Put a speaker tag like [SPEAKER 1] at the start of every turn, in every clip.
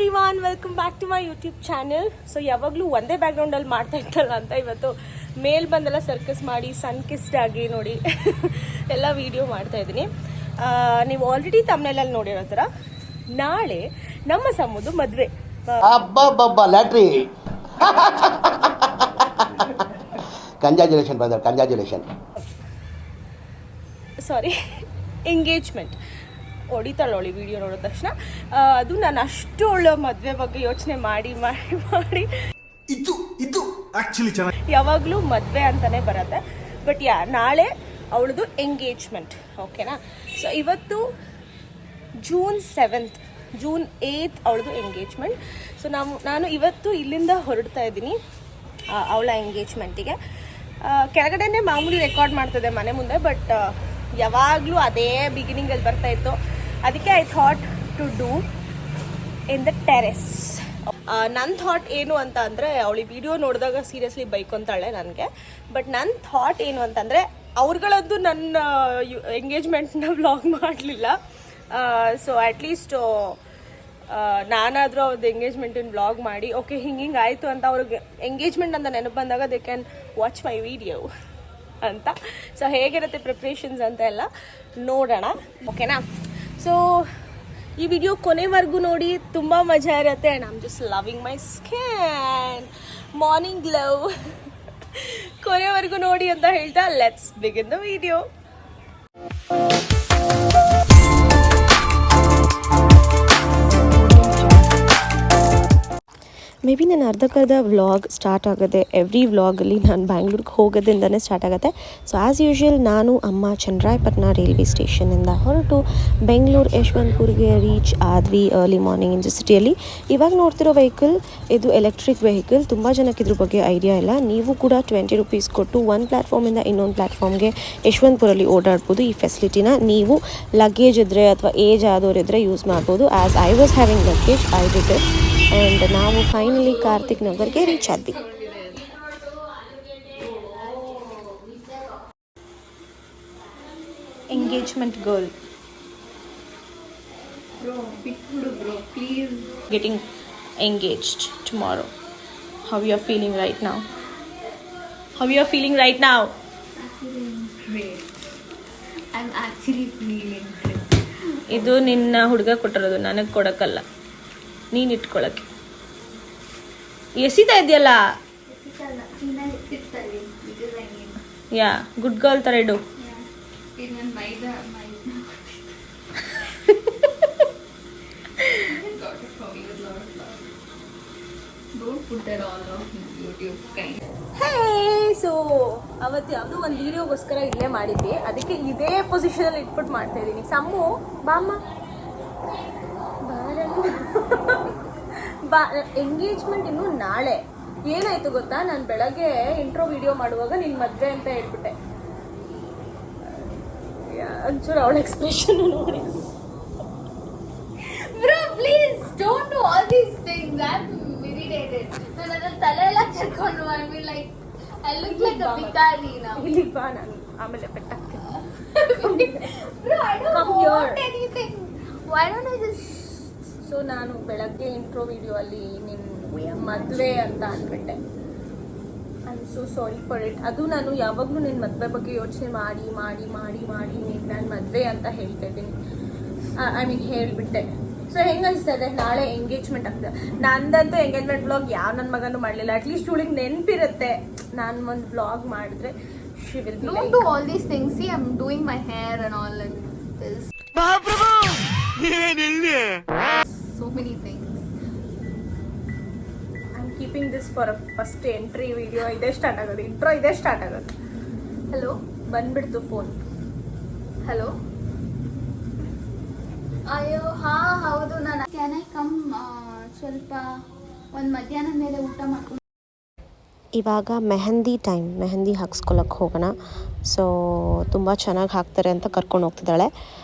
[SPEAKER 1] Everyone, welcome back to my YouTube channel. So ಯಾವಾಗಲೂ ಒಂದೇ ಬ್ಯಾಕ್ಗ್ರೌಂಡಲ್ಲಿ ಮಾಡ್ತಾ ಇತ್ತಲ್ಲ ಅಂತ ಇವತ್ತು ಮೇಲ್ ಬಂದೆಲ್ಲ ಸರ್ಕಸ್ ಮಾಡಿ ಸನ್ ಕಿಸ್ಡ್ ಆಗಿ ನೋಡಿ ಎಲ್ಲ ವಿಡಿಯೋ ಮಾಡ್ತಾ ಇದ್ದೀನಿ. ನೀವು ಆಲ್ರೆಡಿ ತಮ್ಮನೇಲಲ್ಲಿ ನೋಡಿರೋ ಥರ ನಾಳೆ ನಮ್ಮ ಸಮ್ಮುದು ಮದುವೆ.
[SPEAKER 2] ಲ್ಯಾಟ್ರಿ ಕಂಗ್ರ್ಯಾಚುಲೇಷನ್ ಬ್ರದರ್, ಕಂಗ್ರ್ಯಾಚುಲೇಷನ್.
[SPEAKER 1] ಸಾರಿ, ಎಂಗೇಜ್ಮೆಂಟ್. ಹೊಡಿತಾಳೋಳಿ ವಿಡಿಯೋ ನೋಡಿದ ತಕ್ಷಣ. ಅದು ನಾನು ಅಷ್ಟು ಒಳ್ಳೆ ಮದುವೆ ಬಗ್ಗೆ ಯೋಚನೆ ಮಾಡಿ ಮಾಡಿ ಮಾಡಿ
[SPEAKER 3] ಇದು ಆಕ್ಚುಲಿ ಚೆನ್ನಾಗಿ
[SPEAKER 1] ಯಾವಾಗಲೂ ಮದುವೆ ಅಂತಾನೆ ಬರುತ್ತೆ. ಬಟ್ ನಾಳೆ ಅವಳದು ಎಂಗೇಜ್ಮೆಂಟ್, ಓಕೆನಾ? ಸೊ ಇವತ್ತು ಜೂನ್ 8 ಅವಳದು ಎಂಗೇಜ್ಮೆಂಟ್. ಸೊ ನಾನು ಇವತ್ತು ಇಲ್ಲಿಂದ ಹೊರಡ್ತಾ ಇದ್ದೀನಿ ಅವಳ ಎಂಗೇಜ್ಮೆಂಟಿಗೆ. ಕೆಳಗಡೆನೇ ಮಾಮೂಲಿ ರೆಕಾರ್ಡ್ ಮಾಡ್ತಿದ್ದೆ ಮನೆ ಮುಂದೆ, ಬಟ್ ಯಾವಾಗಲೂ ಅದೇ ಬಿಗಿನಿಂಗಲ್ಲಿ ಬರ್ತಾಯಿತ್ತು. ಅದಕ್ಕೆ I thought to do in the terrace. ನನ್ನ ಥಾಟ್ ಏನು ಅಂತ ಅಂದರೆ, ಅವಳಿ ವಿಡಿಯೋ ನೋಡಿದಾಗ ಸೀರಿಯಸ್ಲಿ ಬೈಕೊಂತಾಳೆ ನನಗೆ. ಬಟ್ ನನ್ನ ಥಾಟ್ ಏನು ಅಂತಂದರೆ, ಅವ್ರುಗಳದ್ದು ನನ್ನ ಎಂಗೇಜ್ಮೆಂಟ್ನ ವ್ಲಾಗ್ ಮಾಡಲಿಲ್ಲ. ಸೊ ಅಟ್ಲೀಸ್ಟ್ ನಾನಾದರೂ ಅವ್ರದ್ದು ಎಂಗೇಜ್ಮೆಂಟಿನ ವ್ಲಾಗ್ ಮಾಡಿ ಓಕೆ ಹಿಂಗೆ ಆಯಿತು ಅಂತ ಅವ್ರಿಗೆ ಎಂಗೇಜ್ಮೆಂಟ್ ಅಂತ ನೆನಪು ಬಂದಾಗ they can watch my video ಅಂತ. ಸೊ ಹೇಗಿರುತ್ತೆ ಪ್ರಿಪ್ರೇಷನ್ಸ್ ಅಂತ ಎಲ್ಲ ನೋಡೋಣ, ಓಕೆನಾ? ಸೊ ಈ ವಿಡಿಯೋ ಕೊನೆವರೆಗೂ ನೋಡಿ, ತುಂಬ ಮಜಾ ಇರುತ್ತೆ. And I am just loving my skin, morning glove. ಕೊನೆವರೆಗೂ ನೋಡಿ ಅಂತ ಹೇಳ್ತಾ let's begin the video. May be ನಾನು ಅರ್ಧಕ್ಕರ್ಧ ವ್ಲಾಗ್ ಸ್ಟಾರ್ಟ್ ಆಗುತ್ತೆ. ಎವ್ರಿ ವ್ಲಾಗಲ್ಲಿ ನಾನು ಬ್ಯಾಂಗ್ಳೂರಿಗೆ ಹೋಗೋದ್ರಿಂದನೇ ಸ್ಟಾರ್ಟ್ ಆಗುತ್ತೆ. ಸೊ ಆ್ಯಸ್ ಯೂಶ್ವಲ್ ನಾನು ಅಮ್ಮ ಚನ್ನರಾಯಪಟ್ಟಣ ರೈಲ್ವೆ ಸ್ಟೇಷನಿಂದ ಹೊರಟು ಬೆಂಗಳೂರು ಯಶವಂತಪುರ್ಗೆ ರೀಚ್ ಆದ್ವಿ ಅರ್ಲಿ ಮಾರ್ನಿಂಗ್ ಇನ್ ದ ಸಿಟಿಯಲ್ಲಿ. ಇವಾಗ ನೋಡ್ತಿರೋ ವೆಹಿಕಲ್ ಇದು ಎಲೆಕ್ಟ್ರಿಕ್ ವೆಹಿಕಲ್. ತುಂಬ ಜನಕ್ಕೆ ಇದ್ರ ಬಗ್ಗೆ ಐಡಿಯಾ ಇಲ್ಲ. ನೀವು ಕೂಡ 20 ರೂಪೀಸ್ ಕೊಟ್ಟು ಒಂದು ಪ್ಲ್ಯಾಟ್ಫಾರ್ಮಿಂದ ಇನ್ನೊಂದು ಪ್ಲ್ಯಾಟ್ಫಾರ್ಮ್ಗೆ ಯಶವಂತಪುರಲ್ಲಿ ಓಡಾಡ್ಬೋದು. ಈ ಫೆಸಿಲಿಟಿನ ನೀವು ಲಗೇಜ್ ಇದ್ದರೆ ಅಥವಾ ಏಜ್ ಆದವರಿದ್ದರೆ ಯೂಸ್ ಮಾಡ್ಬೋದು. As I was having luggage, I did it. And ನಾವು ಫೈನಲಿ ಕಾರ್ತಿಕ್ ನಗರ್ಗೆ ರೀಚ್ ಆದ್ವಿ. Engagement girl getting engaged tomorrow. How you are feeling right now?
[SPEAKER 4] Great. I'm actually feeling great.
[SPEAKER 1] ಇದು ನಿನ್ನ ಹುಡುಗ ಕೊಟ್ಟಿರೋದು, ನನಗೆ ಕೊಡೋಕ್ಕಲ್ಲ, ನೀನು ಇಟ್ಕೊಳಕ್ಕೆ. ಎಸಿತಾ ಇದೆಯಲ್ಲ, ಯಾ ಗುಡ್ ಗರ್ಲ್ ಥರ ಇಡು. ಸೊ ಅವತ್ತು ಯಾವುದೋ ಒಂದು ವಿಡಿಯೋಗೋಸ್ಕರ ಇಲ್ಲೇ ಮಾಡಿದ್ವಿ, ಅದಕ್ಕೆ ಇದೇ ಪೊಸಿಷನಲ್ಲಿ ಇಟ್ಬಿಟ್ಟು ಮಾಡ್ತಾ ಇದ್ದೀನಿ. ಸಮ್ಮು ಬಾಮ್ಮ ಬಾ. ಎಂಗೇಜ್ಮೆಂಟ್ ಇನ್ನು ನಾಳೆ. ಏನಾಯ್ತು ಗೊತ್ತಾ, ನಾನು ಬೆಳಗ್ಗೆ ಇಂಟ್ರೋ ವಿಡಿಯೋ ಮಾಡುವಾಗ ನಿನ್ನ ಮದುವೆ ಅಂತ ಹೇಳ್ಬಿಟ್ಟೆ. ಒಂಚೂರು ಅವಳ ಎಕ್ಸ್ಪ್ರೆಷನ್ ನೋಡಿ.
[SPEAKER 4] Bro, please don't do all these things. I'm irritated. ನನ್ನ ತಲೆ ಎಲ್ಲ ಚೆಕ್ಕೊಂಡು I mean like I look like a bikari now.
[SPEAKER 1] ಇಲ್ಲಿ ಬಾ, ನಾನು ಆಮೇಲೆ ಪೆಟ್ಟಾಗ್ತೀನಿ.
[SPEAKER 4] Bro, I don't want anything. Why don't I just...
[SPEAKER 1] so ನಾನು ಬೆಳಗ್ಗೆ ಇಂಟ್ರೋ ವಿಡಿಯೋ ಅಲ್ಲಿ ನಿನ್ನ ಮದುವೆ ಅಂತ ಅಂದ್ಬಿಟ್ಟೆ. I am so sorry for it. ಅದು ನಾನು ಯಾವಾಗಲೂ ನಿನ್ನ ಮದುವೆ ಬಗ್ಗೆ ಯೋಚನೆ ಮಾಡಿ ಮಾಡಿ ಮಾಡಿ ಮಾಡಿ ನೀನು ನಾನು ಮದುವೆ ಅಂತ ಹೇಳ್ತಾ ಇದ್ದೀನಿ. I mean ಹೇಳಿಬಿಟ್ಟೆ. ಸೊ ಹೆಂಗೆ ಅನಿಸ್ತದೆ, ನಾಳೆ ಎಂಗೇಜ್ಮೆಂಟ್ ಆಗ್ತದೆ. ನಂದಂತೂ ಎಂಗೇಜ್ಮೆಂಟ್ ವ್ಲಾಗ್ ಯಾವ ನನ್ನ ಮಗನೂ ಮಾಡಲಿಲ್ಲ. ಅಟ್ಲೀಸ್ಟ್ ಇವಳಿಗೆ ನೆನಪಿರುತ್ತೆ ನಾನು ಒಂದು ವ್ಲಾಗ್ ಮಾಡಿದ್ರೆ. She will be like,
[SPEAKER 4] don't do all these things. See, I'm doing my hair and all and this. So many things.
[SPEAKER 1] I'm keeping this for a first entry video. ಇದೇ start ಆಗೋದು, intro ಇದೇ start ಆಗೋದು.
[SPEAKER 4] Hello,
[SPEAKER 1] ಬಂದ್ಬಿಡ್ತು phone.
[SPEAKER 4] hello. ಅಯ್ಯೋ ಹಾ ಹೌದು, ನಾನು can I come ಸ್ವಲ್ಪ ಒಂದು ಮಧ್ಯಾಹ್ನದ ಮೇಲೆ ಊಟ ಮಾಡ್ಕೊಂಡು.
[SPEAKER 5] ಇವಾಗ ಮೆಹಂದಿ ಟೈಮ್, ಮೆಹಂದಿ ಹಾಕ್ಸ್ಕೊಳಕ್ಕೆ ಹೋಗೋಣ. ಸೊ ತುಂಬ ಚೆನ್ನಾಗಿ ಹಾಕ್ತಾರೆ ಅಂತ ಕರ್ಕೊಂಡು ಹೋಗ್ತಿದ್ದಾಳೆ.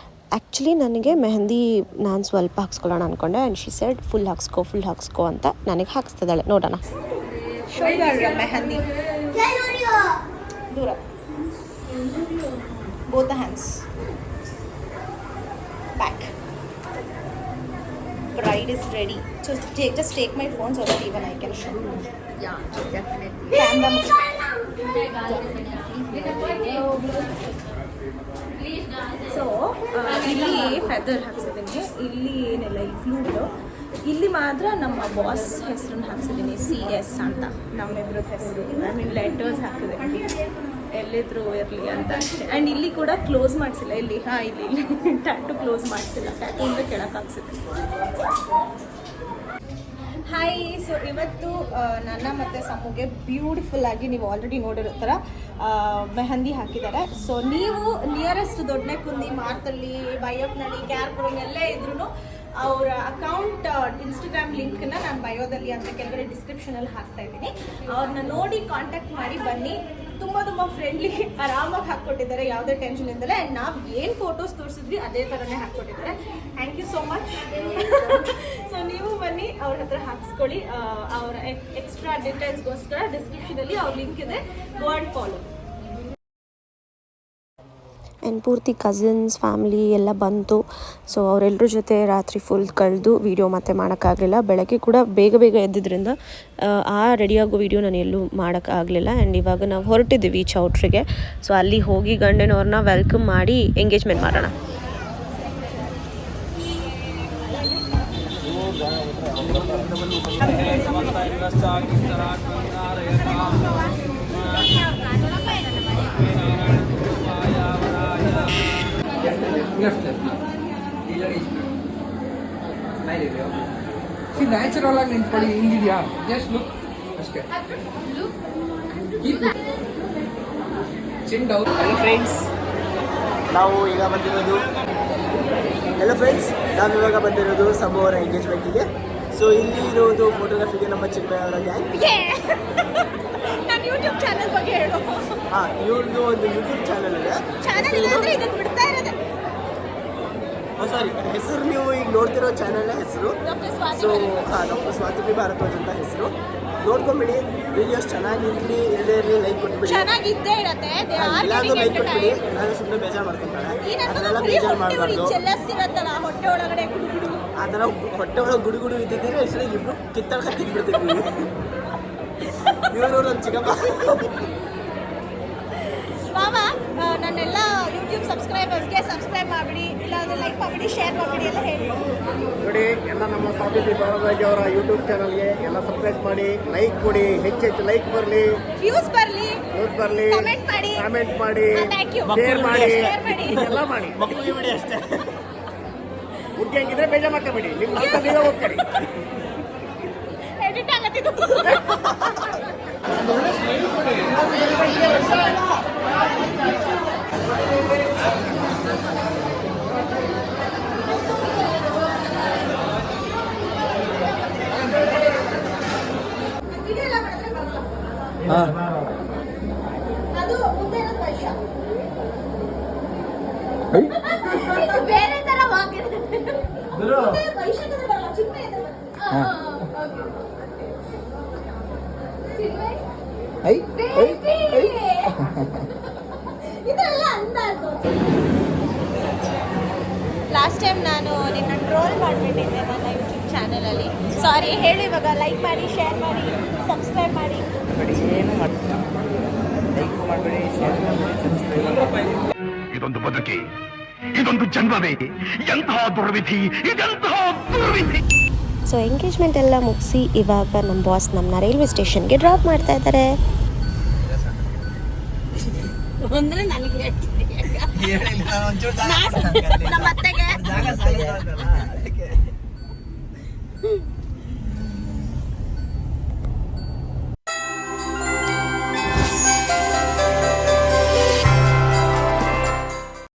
[SPEAKER 5] ಆ್ಯಕ್ಚುಲಿ ನನಗೆ ಮೆಹಂದಿ ನಾನು ಸ್ವಲ್ಪ ಹಾಕ್ಸ್ಕೊಳ್ಳೋಣ ಅಂದ್ಕೊಂಡೆ. ಆ್ಯಂಡ್ ಶಿ ಸೆಡ್ ಫುಲ್ ಹಾಕ್ಸ್ಕೊ ಅಂತ ನನಗೆ ಹಾಕ್ಸ್ತಿದ್ದಾಳೆ. ನೋಡೋಣ.
[SPEAKER 1] ಮೆಹಂದಿ ದೂರ, both the hands back. bride is ready. So just take my phone so that even I can show.
[SPEAKER 4] Yeah, definitely.
[SPEAKER 1] Camera. So ಇಲ್ಲಿ ಫೆದರ್ ಹಾಕ್ಸಿದ್ದೀನಿ, ಇಲ್ಲಿ ಏನಿಲ್ಲ, ಇಲ್ಲಿ ಫ್ಲೂಟು. ಇಲ್ಲಿ ಮಾತ್ರ ನಮ್ಮ ಬಾಸ್ ಹೆಸರನ್ನ ಹಾಕ್ಸಿದ್ದೀನಿ, CS ಅಂತ ನಮ್ಮಿಬ್ರದ್ದು ಹೆಸರು. ಐ ಮೀನ್ ಲೆಟರ್ಸ್ ಹಾಕಿದೆ, ಎಲ್ಲಿದ್ರು ಇರಲಿ ಅಂತ ಅಷ್ಟೇ. ಆ್ಯಂಡ್ ಇಲ್ಲಿ ಕೂಡ ಕ್ಲೋಸ್ ಮಾಡಿಸಿಲ್ಲ, ಇಲ್ಲಿ ಇಲ್ಲಿ ಟ್ಯಾಟು ಕ್ಲೋಸ್ ಮಾಡಿಸಿಲ್ಲ, ಟ್ಯಾಟು ಅಂದರೆ ಕೆಳಕ್ಕೆ ಹಾಕ್ಸಿದೆ. ಹಾಯ್, ಸೊ ಇವತ್ತು ನನ್ನ ಮತ್ತು ಸಮ್ಮುಗೆ ಬ್ಯೂಟಿಫುಲ್ ಆಗಿ ನೀವು ಆಲ್ರೆಡಿ ನೋಡಿರೋ ಥರ ಮೆಹಂದಿ ಹಾಕಿದ್ದಾರೆ. ಸೊ ನೀವು ನಿಯರೆಸ್ಟ್ ದೊಡ್ಡನೆಕುಂದಿ, ಮಾರ್ತಳ್ಳಿ, ಬೈಯಪ್ಪನಹಳ್ಳಿ, ಕ್ಯಾರ್ಪುರಂ ಎಲ್ಲೇ ಇದ್ರೂ ಅವರ ಅಕೌಂಟ್ ಇನ್ಸ್ಟಾಗ್ರಾಮ್ ಲಿಂಕ್ನ ನಾನು ಬಯೋದಲ್ಲಿ ಅಂತ ಕೆಳಗಡೆ ಡಿಸ್ಕ್ರಿಪ್ಷನಲ್ಲಿ ಹಾಕ್ತಾ ಇದ್ದೀನಿ. ಅವ್ರನ್ನ ನೋಡಿ ಕಾಂಟ್ಯಾಕ್ಟ್ ಮಾಡಿ ಬನ್ನಿ. ತುಂಬ ಫ್ರೆಂಡ್ಲಿ, ಆರಾಮಾಗಿ ಹಾಕ್ಕೊಟ್ಟಿದ್ದಾರೆ, ಯಾವುದೇ ಟೆನ್ಷನ್ ಇದ್ದಲ್ಲ. ಆ್ಯಂಡ್ ನಾವು ಏನು ಫೋಟೋಸ್ ತೋರಿಸಿದ್ವಿ ಅದೇ ಥರನೇ ಹಾಕ್ಕೊಟ್ಟಿದ್ದಾರೆ. Thank you so much. So ನೀವು ಬನ್ನಿ, ಅವ್ರ ಹತ್ರ ಹಾಕ್ಸ್ಕೊಳ್ಳಿ. ಅವರ ಎಕ್ಸ್ಟ್ರಾ ಡೀಟೇಲ್ಸ್ಗೋಸ್ಕರ ಡಿಸ್ಕ್ರಿಪ್ಷನಲ್ಲಿ ಅವ್ರ ಲಿಂಕ್ ಇದೆ, ಗೋ ಆ್ಯಂಡ್ ಫಾಲೋ.
[SPEAKER 5] ಆ್ಯಂಡ್ ಪೂರ್ತಿ ಕಸಿನ್ಸ್ ಫ್ಯಾಮ್ಲಿ ಎಲ್ಲ ಬಂತು. ಸೊ ಅವರೆಲ್ಲರ ಜೊತೆ ರಾತ್ರಿ ಫುಲ್ ಕಳೆದು ವೀಡಿಯೋ ಮತ್ತೆ ಮಾಡೋಕ್ಕಾಗಲಿಲ್ಲ. ಬೆಳಗ್ಗೆ ಕೂಡ ಬೇಗ ಎದ್ದಿದ್ದರಿಂದ ಆ ರೆಡಿಯಾಗೋ ವೀಡಿಯೋ ನಾನು ಎಲ್ಲೂ ಮಾಡೋಕ್ಕಾಗಲಿಲ್ಲ. ಆ್ಯಂಡ್ ಇವಾಗ ನಾವು ಹೊರಟಿದ್ದೀವಿ ಚೌಟ್ರಿಗೆ. ಸೊ ಅಲ್ಲಿ ಹೋಗಿ ಗಂಡನವ್ರನ್ನ ವೆಲ್ಕಮ್ ಮಾಡಿ ಎಂಗೇಜ್ಮೆಂಟ್ ಮಾಡೋಣ.
[SPEAKER 6] ನ್ಯಾಚುರಲ್ ಆಗಿ ನಿಂತ್ಕೊಳ್ಳಿ, ಹಿಂಗಿದ್ಯಾ? ಜಸ್ಟ್ ಲುಕ್ ಅಷ್ಟೇ. ಚಿನ್ ಡೌನ್.
[SPEAKER 2] ಹಲೋ ಫ್ರೆಂಡ್ಸ್, ನಾವು ಇವಾಗ ಬಂದಿರೋದು ಸಮೂ ಅವರ ಎಂಗೇಜ್ಮೆಂಟಿಗೆ. ಸೊ ಇಲ್ಲಿ ಇರೋದು ಫೋಟೋಗ್ರಫಿಗೆ ನಮ್ಮ ಚಿನ್ಮಯ ಅವರ ಗ್ಯಾಂಗ್.
[SPEAKER 1] ನಾನು ಯೂಟ್ಯೂಬ್ ಚಾನಲ್ ಬಗ್ಗೆ ಹೇಳು.
[SPEAKER 2] ಇವ್ರದ್ದು ಒಂದು ಯೂಟ್ಯೂಬ್ ಚಾನಲ್ ಇದೆ. ಸಾರಿ, ಹೆಸರು ನೀವು ಈಗ ನೋಡ್ತಿರೋ ಚಾನಲ್ನ ಹೆಸರು. ಸೊ ಡಾಕ್ಟರ್ ಸ್ವಾತಿಭಾರದ್ವಾಜ್ ಅಂತ ಹೆಸರು. ನೋಡ್ಕೊಂಬಿಡಿ, ವಿಡಿಯೋಸ್ ಚೆನ್ನಾಗಿರಲಿ ಇಲ್ಲದೇ ಇರಲಿ ಲೈಕ್ ಕೊಟ್ಬಿಡಿ. ಎಲ್ಲಾದರೂ ಲೈಕ್ ಕೊಟ್ಬಿಡಿ. ನಾನು ಸುಮ್ಮನೆ ಬೇಜಾರು ಮಾಡ್ಕೊಂತಾಳೆ, ಅದನ್ನೆಲ್ಲ ಬೇಜಾರು ಮಾಡಬಾರ್ದು. ಆ ಥರ ಹೊಟ್ಟೆ ಒಳಗೆ ಗುಡುಗುಡು ಇದ್ದಿದ್ದೀರಿ ಹೆಸರು ಇಬ್ಬರು ಕಿತ್ತಾಡ್ಕೊಂಡು ತಿನ್ಬಿಡ್ತಿದ್ವಿ. ಇವರು ನನ್ನ ಚಿಕ್ಕಪ್ಪ.
[SPEAKER 1] ಮಾವ, ನನ್ನೆಲ್ಲ ಯೂಟ್ಯೂಬ್ ಸಬ್ಸ್ಕ್ರೈಬರ್ಸ್ಗೆ ಸಬ್ಸ್ಕ್ರೈಬ್ ಮಾಡಿಬಿಡಿ, ಇಲ್ಲಾಂದರೆ ಲೈಕ್ ಮಾಡಿಬಿಡಿ, ಶೇರ್ ಮಾಡಿಬಿಡಿ ಎಲ್ಲ ಹೇಳಿ.
[SPEAKER 2] ನೋಡಿ, ಎಲ್ಲ ನಮ್ಮ ಸ್ವಾತಿಭಾರದ್ವಾಜ್ ಅವರ ಯೂಟ್ಯೂಬ್ ಚಾನಲ್ಗೆ ಎಲ್ಲ ಸಬ್ಸ್ಕ್ರೈಬ್ ಮಾಡಿ, ಲೈಕ್ ಕೊಡಿ, ಹೆಚ್ಚೆಚ್ಚು ಲೈಕ್ ಬರಲಿ,
[SPEAKER 1] ವ್ಯೂಸ್ ಬರಲಿ,
[SPEAKER 2] ಕಾಮೆಂಟ್ ಮಾಡಿ, ಶೇರ್ ಮಾಡಿ, ಎಲ್ಲ ಮಾಡಿ. ಮಕ್ಕಳಿಗೆ ಬಿಡಿ ಅಷ್ಟೇ. ಹುಡ್ಗಿ ಹಂಗಿದ್ರೆ ಬೇಜಾರು ಮಾಡ್ಕೊಬೇಡಿ, ನಿಮ್ಮ ನೀವೇ ಹೋಗ್ತಾರೆ.
[SPEAKER 1] ಎಡಿಟ್ ಆಗತ್ತಿದ್ದು. ಅದು ಮುಂದೆ ಇರೋದು ವೈಶ. ಇದು ಬೇರೆ ತರ ವಾಕಿದೆ. ವೈಶ ಬರಲ್ಲ, ಚಿನ್ಮಯ ಇದೆಲ್ಲ ಅಂದಾಜು. ಲಾಸ್ಟ್ ಟೈಮ್ ನಾನು ನಿನ್ನ ಟ್ರೋಲ್ ಮಾಡಿಬಿಟ್ಟಿದ್ದೆ ನನ್ನ ಯೂಟ್ಯೂಬ್ ಚಾನಲಲ್ಲಿ. ಸಾರಿ, ಹೇಳಿ. ಇವಾಗ ಲೈಕ್ ಮಾಡಿ, ಶೇರ್ ಮಾಡಿ, ಸಬ್ಸ್ಕ್ರೈಬ್ ಮಾಡಿ.
[SPEAKER 2] ಏನು ಲೈಕ್ ಮಾಡಬೇಡಿ, ಶೇರ್ ಮಾಡಬೇಡಿ, ಸಬ್ಸ್ಕ್ರೈಬ್ ಮಾಡಿ.
[SPEAKER 7] ಇದೊಂದು ಬದುಕಿ, ಇದೊಂದು ಜನ್ಮವೇ, ಎಂತಹ ದುರ್ವಿಧಿ, ಇದೆಂತಹ ದುರ್ವಿಧಿ.
[SPEAKER 5] ಸೊ ಎಂಗೇಜ್ಮೆಂಟ್ ಎಲ್ಲ ಮುಗಿಸಿ ಇವಾಗ ನಮ್ಮ ಬಾಸ್ ನಮ್ಮನ್ನ ರೈಲ್ವೆ ಸ್ಟೇಷನ್ಗೆ ಡ್ರಾಪ್ ಮಾಡ್ತಾ ಇದ್ದಾರೆ.
[SPEAKER 1] ಅಂದರೆ ನನಗೆ ನಮ್ಮ ಅತ್ತೆಗೆ